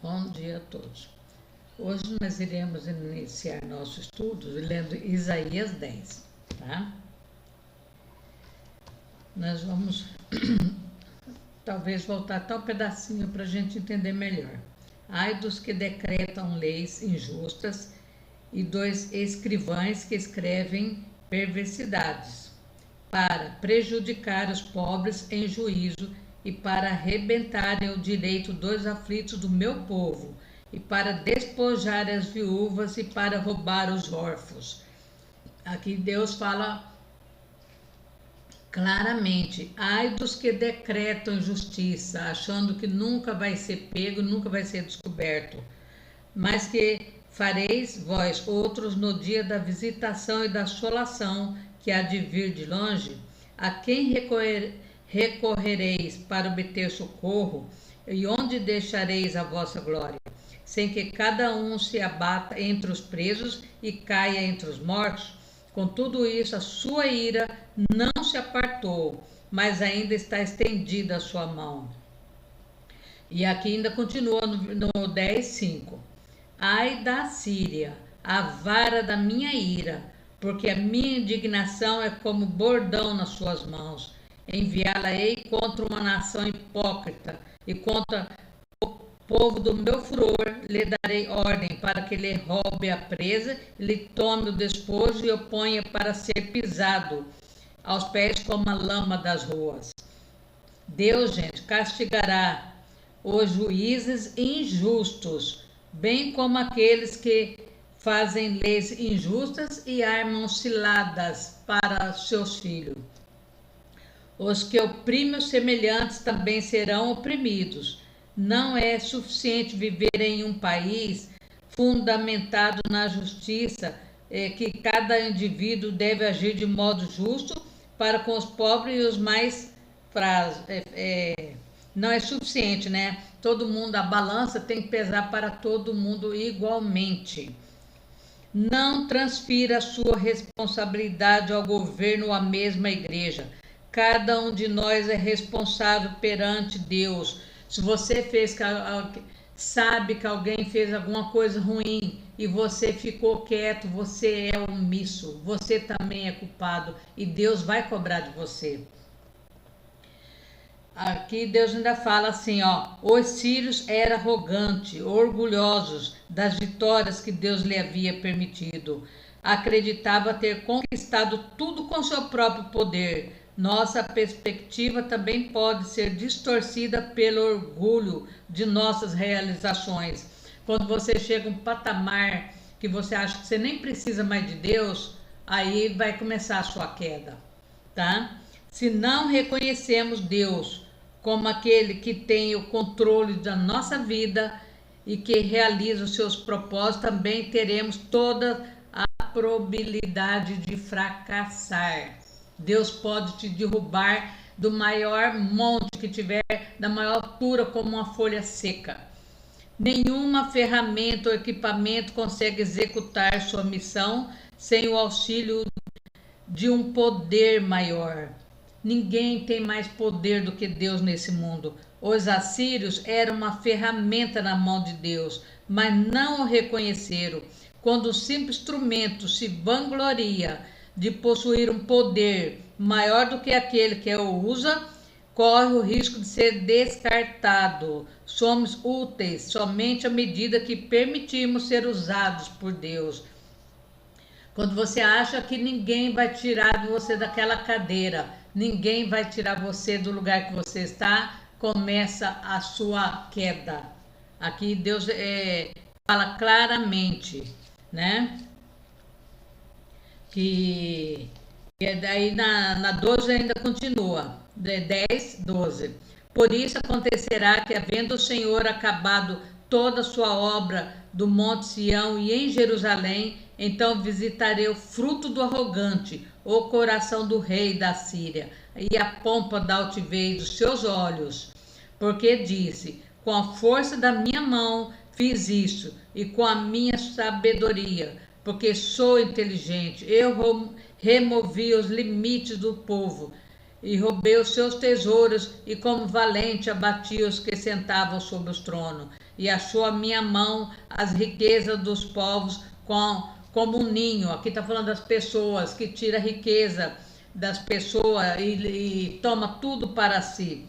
Bom dia a todos. Hoje nós iremos iniciar nosso estudo lendo Isaías 10, tá? Nós vamos talvez voltar até um pedacinho para a gente entender melhor. Ai dos que decretam leis injustas e dos escrivães que escrevem perversidades, para prejudicar os pobres em juízo e para arrebentarem o direito dos aflitos do meu povo, e para despojar as viúvas e para roubar os órfãos. Aqui Deus fala claramente: ai dos que decretam justiça, achando que nunca vai ser pego, nunca vai ser descoberto, mas que fareis vós outros no dia da visitação e da assolação que há de vir de longe, a quem recorrereis para obter socorro, e onde deixareis a vossa glória, sem que cada um se abata entre os presos e caia entre os mortos? Com tudo isso, a sua ira não se apartou, mas ainda está estendida a sua mão. E aqui ainda continua no 10:5. Ai da Síria, a vara da minha ira, porque a minha indignação é como bordão nas suas mãos. Enviá-la-ei contra uma nação hipócrita, e contra o povo do meu furor lhe darei ordem para que lhe roube a presa, lhe tome o despojo e o ponha para ser pisado aos pés como a lama das ruas. Deus, gente, castigará os juízes injustos, bem como aqueles que fazem leis injustas e armam ciladas para seus filhos. Os que oprimem os semelhantes também serão oprimidos. Não é suficiente viver em um país fundamentado na justiça, que cada indivíduo deve agir de modo justo para com os pobres e os mais fracos. Não é suficiente, né? Todo mundo, a balança tem que pesar para todo mundo igualmente. Não transfira a sua responsabilidade ao governo ou à mesma igreja. Cada um de nós é responsável perante Deus. Se você sabe que alguém fez alguma coisa ruim e você ficou quieto, você é omisso, você também é culpado e Deus vai cobrar de você. Aqui Deus ainda fala assim, os sírios eram arrogantes, orgulhosos das vitórias que Deus lhe havia permitido. Acreditava ter conquistado tudo com seu próprio poder. Nossa perspectiva também pode ser distorcida pelo orgulho de nossas realizações. Quando você chega a um patamar que você acha que você nem precisa mais de Deus, aí vai começar a sua queda, tá? Se não reconhecemos Deus como aquele que tem o controle da nossa vida e que realiza os seus propósitos, também teremos toda a probabilidade de fracassar. Deus pode te derrubar do maior monte que tiver, da maior altura, como uma folha seca. Nenhuma ferramenta ou equipamento consegue executar sua missão sem o auxílio de um poder maior. Ninguém tem mais poder do que Deus nesse mundo. Os assírios eram uma ferramenta na mão de Deus, mas não o reconheceram. Quando o simples instrumento se vangloria de possuir um poder maior do que aquele que o usa, corre o risco de ser descartado. Somos úteis somente à medida que permitimos ser usados por Deus. Quando você acha que ninguém vai tirar você daquela cadeira, ninguém vai tirar você do lugar que você está, começa a sua queda. Aqui Deus fala claramente, né? Que daí na 12 ainda continua, 10:12. Por isso acontecerá que, havendo o Senhor acabado toda a sua obra do Monte Sião e em Jerusalém, então visitarei o fruto do arrogante, o coração do rei da Síria, e a pompa da altivez dos seus olhos. Porque disse: com a força da minha mão fiz isso, e com a minha sabedoria, porque sou inteligente, eu removi os limites do povo e roubei os seus tesouros, e como valente abati os que sentavam sobre os tronos. e achou a minha mão as riquezas dos povos como um ninho. Aqui está falando das pessoas, que tira a riqueza das pessoas e toma tudo para si.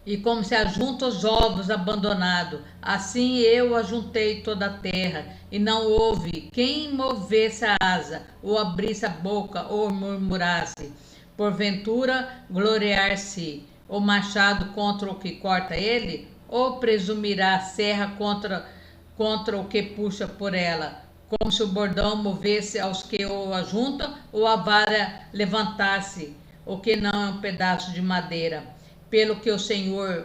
E como se ajunta os ovos abandonados, assim eu ajuntei toda a terra, e não houve quem movesse a asa, ou abrisse a boca, ou murmurasse. Porventura gloriar-se o machado contra o que corta ele, ou presumirá a serra contra o que puxa por ela, como se o bordão movesse aos que o ajuntam, ou a vara levantasse, o que não é um pedaço de madeira. Pelo que o Senhor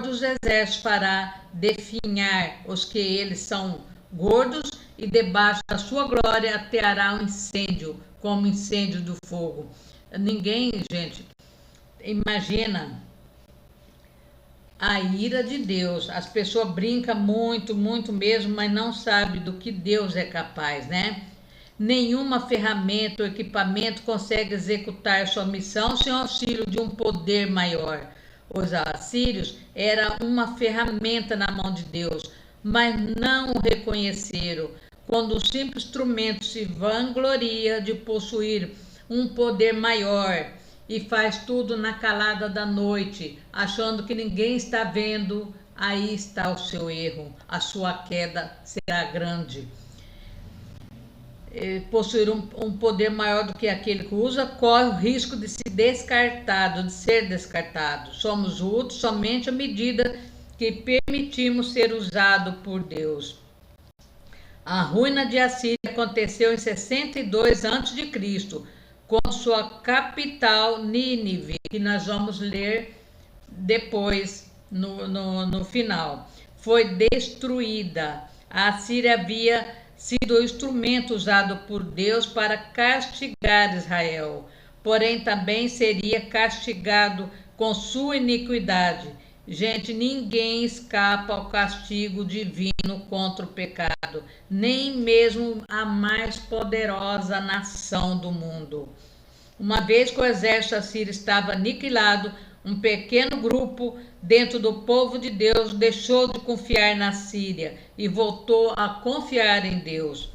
dos exércitos, fará definhar os que eles são gordos, e debaixo da sua glória ateará um incêndio, como incêndio do fogo. Ninguém, gente, imagina a ira de Deus. As pessoas brincam muito, muito mesmo, mas não sabem do que Deus é capaz, né? Nenhuma ferramenta ou equipamento consegue executar sua missão sem o auxílio de um poder maior. Os assírios eram uma ferramenta na mão de Deus, mas não o reconheceram. Quando um simples instrumento se vangloria de possuir um poder maior e faz tudo na calada da noite, achando que ninguém está vendo, aí está o seu erro. A sua queda será grande. Possuir um poder maior do que aquele que usa, corre o risco de ser descartado. Somos úteis somente à medida que permitimos ser usados por Deus. A ruína de Assíria aconteceu em 62 a.C., com sua capital Nínive, que nós vamos ler depois no final. Foi destruída. A Assíria havia sido o instrumento usado por Deus para castigar Israel, porém também seria castigado com sua iniquidade. Gente, ninguém escapa ao castigo divino contra o pecado, nem mesmo a mais poderosa nação do mundo. Uma vez que o exército assírio estava aniquilado, um pequeno grupo dentro do povo de Deus deixou de confiar na Síria e voltou a confiar em Deus.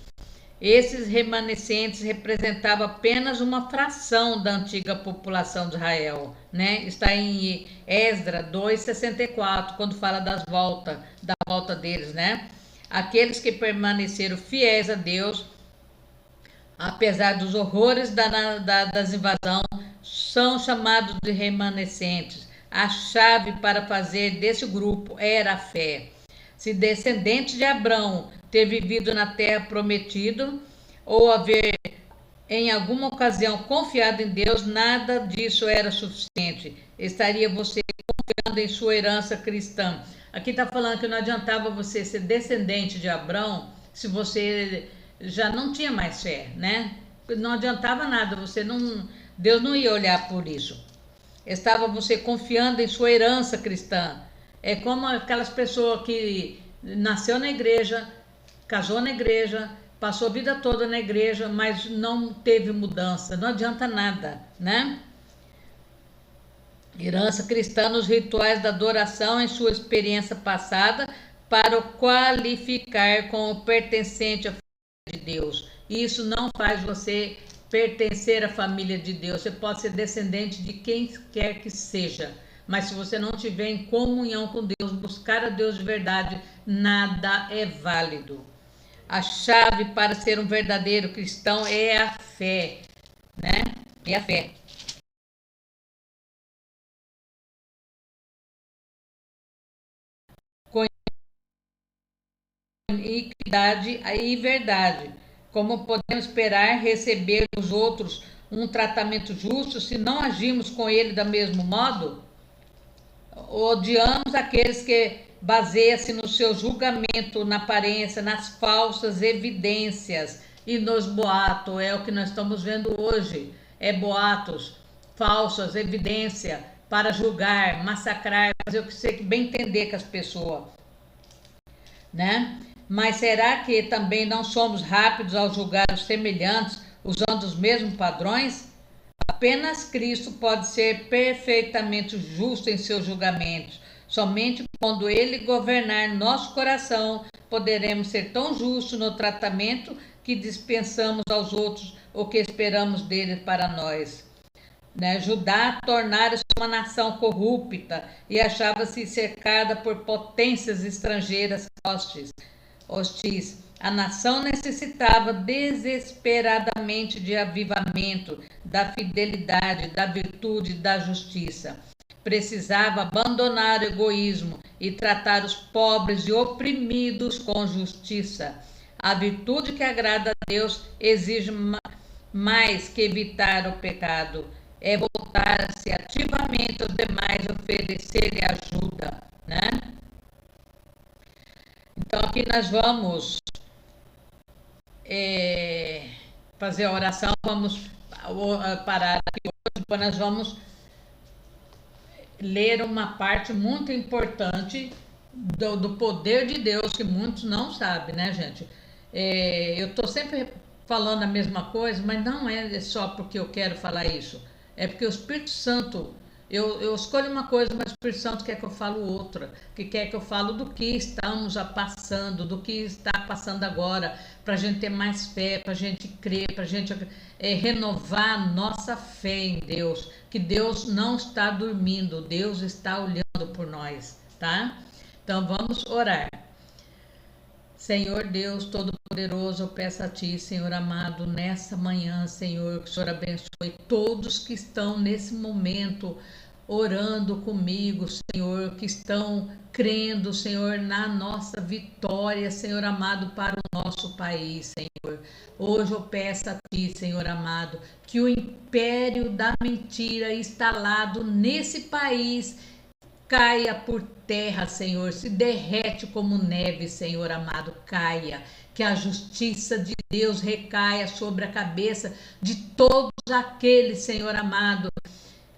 Esses remanescentes representavam apenas uma fração da antiga população de Israel, né? Está em Esdras 2:64, quando fala da volta deles, né? Aqueles que permaneceram fiéis a Deus, apesar dos horrores das invasões, são chamados de remanescentes. A chave para fazer desse grupo era a fé. Se descendente de Abraão ter vivido na terra prometida ou haver em alguma ocasião confiado em Deus, nada disso era suficiente. Estaria você confiando em sua herança cristã. Aqui está falando que não adiantava você ser descendente de Abraão se você já não tinha mais fé, né? Não adiantava nada, Deus não ia olhar por isso. Estava você confiando em sua herança cristã. É como aquelas pessoas que nasceu na igreja, casou na igreja, passou a vida toda na igreja, mas não teve mudança. Não adianta nada, né? Herança cristã nos rituais da adoração em sua experiência passada para o qualificar como pertencente à família de Deus. Isso não faz você pertencer à família de Deus. Você pode ser descendente de quem quer que seja, mas se você não estiver em comunhão com Deus, buscar a Deus de verdade, nada é válido. A chave para ser um verdadeiro cristão é a fé, né? É a fé. Com iniquidade e verdade. Como podemos esperar receber dos outros um tratamento justo se não agimos com ele do mesmo modo? Odiamos aqueles que baseiam-se no seu julgamento, na aparência, nas falsas evidências e nos boatos. É o que nós estamos vendo hoje. É boatos, falsas evidências para julgar, massacrar, fazer o que você bem entender com as pessoas, né? Mas será que também não somos rápidos ao julgar os semelhantes usando os mesmos padrões? Apenas Cristo pode ser perfeitamente justo em seus julgamentos. Somente quando Ele governar nosso coração, poderemos ser tão justos no tratamento que dispensamos aos outros o que esperamos dele para nós. Né? Judá tornara-se uma nação corrupta e achava-se cercada por potências estrangeiras hostis. A nação necessitava desesperadamente de avivamento, da fidelidade, da virtude e da justiça. Precisava abandonar o egoísmo e tratar os pobres e oprimidos com justiça. A virtude que agrada a Deus exige mais que evitar o pecado. É voltar-se ativamente aos demais e oferecer-lhe ajuda, né? Então aqui nós vamos fazer a oração, vamos parar aqui hoje, depois nós vamos ler uma parte muito importante do poder de Deus, que muitos não sabem, né, gente? Eu estou sempre falando a mesma coisa, mas não é só porque eu quero falar isso. É porque o Espírito Santo, eu escolho uma coisa, mas o Espírito Santo quer que eu fale outra, que quer que eu fale do que estamos já passando, do que está passando agora, para a gente ter mais fé, para a gente crer, para a gente renovar a nossa fé em Deus, que Deus não está dormindo, Deus está olhando por nós, tá? Então vamos orar. Senhor Deus Todo-Poderoso, eu peço a Ti, Senhor amado, nessa manhã, Senhor, que o Senhor abençoe todos que estão nesse momento orando comigo, Senhor, que estão crendo, Senhor, na nossa vitória, Senhor amado, para o nosso país, Senhor. Hoje eu peço a Ti, Senhor amado, que o império da mentira instalado nesse país caia por terra, Senhor, se derrete como neve, Senhor amado, caia. Que a justiça de Deus recaia sobre a cabeça de todos aqueles, Senhor amado,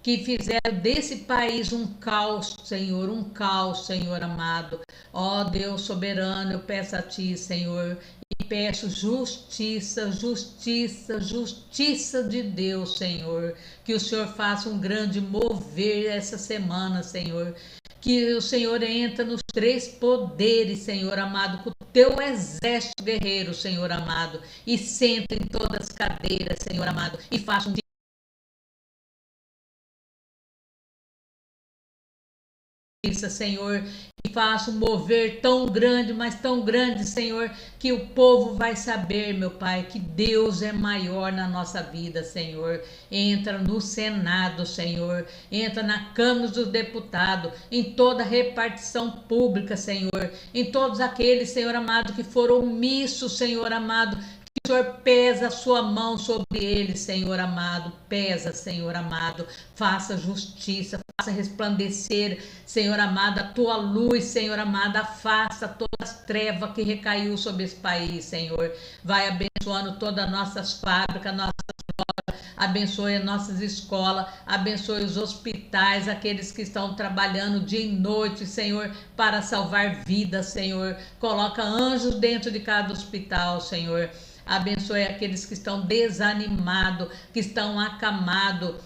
que fizeram desse país um caos, Senhor amado. Ó Deus soberano, eu peço a Ti, Senhor, e peço justiça, justiça, justiça de Deus, Senhor. Que o Senhor faça um grande mover essa semana, Senhor. Que o Senhor entra nos três poderes, Senhor amado, com o Teu exército guerreiro, Senhor amado, e senta em todas as cadeiras, Senhor amado, e faça um Senhor, e faça um mover tão grande, mas tão grande, Senhor, que o povo vai saber, meu Pai, que Deus é maior na nossa vida, Senhor. Entra no Senado, Senhor, entra na Câmara dos Deputados, em toda a repartição pública, Senhor, em todos aqueles, Senhor amado, que foram omissos, Senhor amado, que o Senhor pesa a sua mão sobre eles, Senhor amado, pesa, Senhor amado, faça justiça, faça resplandecer, Senhor amado, a tua luz, Senhor amado, afasta todas as trevas que recaiu sobre esse país, Senhor. Vai abençoando todas as nossas fábricas, nossas lojas, abençoe as nossas escolas, abençoe os hospitais, aqueles que estão trabalhando dia e noite, Senhor, para salvar vidas, Senhor. Coloca anjos dentro de cada hospital, Senhor. Abençoe aqueles que estão desanimados, que estão acamados,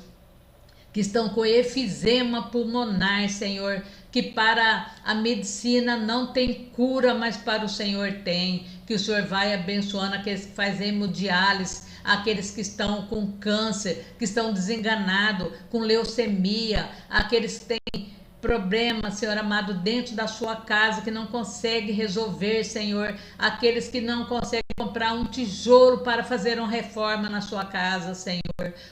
que estão com efizema pulmonar, Senhor, que para a medicina não tem cura, mas para o Senhor tem. Que o Senhor vai abençoando aqueles que fazem hemodiálise, aqueles que estão com câncer, que estão desenganados, com leucemia, aqueles que têm problemas, Senhor amado, dentro da sua casa, que não consegue resolver, Senhor, aqueles que não conseguem comprar um tijolo para fazer uma reforma na sua casa, Senhor.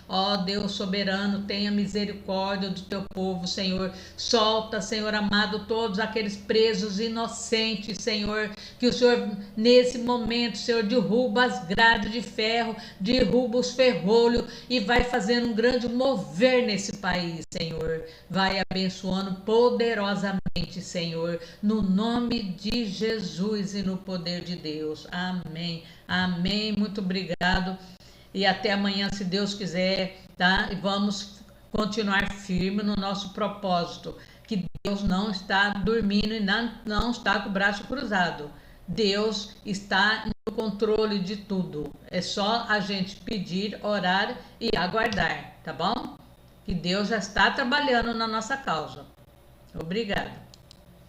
Ó Deus soberano, tenha misericórdia do teu povo, Senhor. Solta, Senhor amado, todos aqueles presos inocentes, Senhor, que o Senhor, nesse momento, Senhor, derruba as grades de ferro, derruba os ferrolhos e vai fazendo um grande mover nesse país, Senhor. Vai abençoando poderosamente, Senhor, no nome de Jesus e no poder de Deus. Amém. Amém. Muito obrigado. E até amanhã, se Deus quiser, tá? E vamos continuar firme no nosso propósito, que Deus não está dormindo e não está com o braço cruzado. Deus está no controle de tudo. É só a gente pedir, orar e aguardar, tá bom? Que Deus já está trabalhando na nossa causa. Obrigada.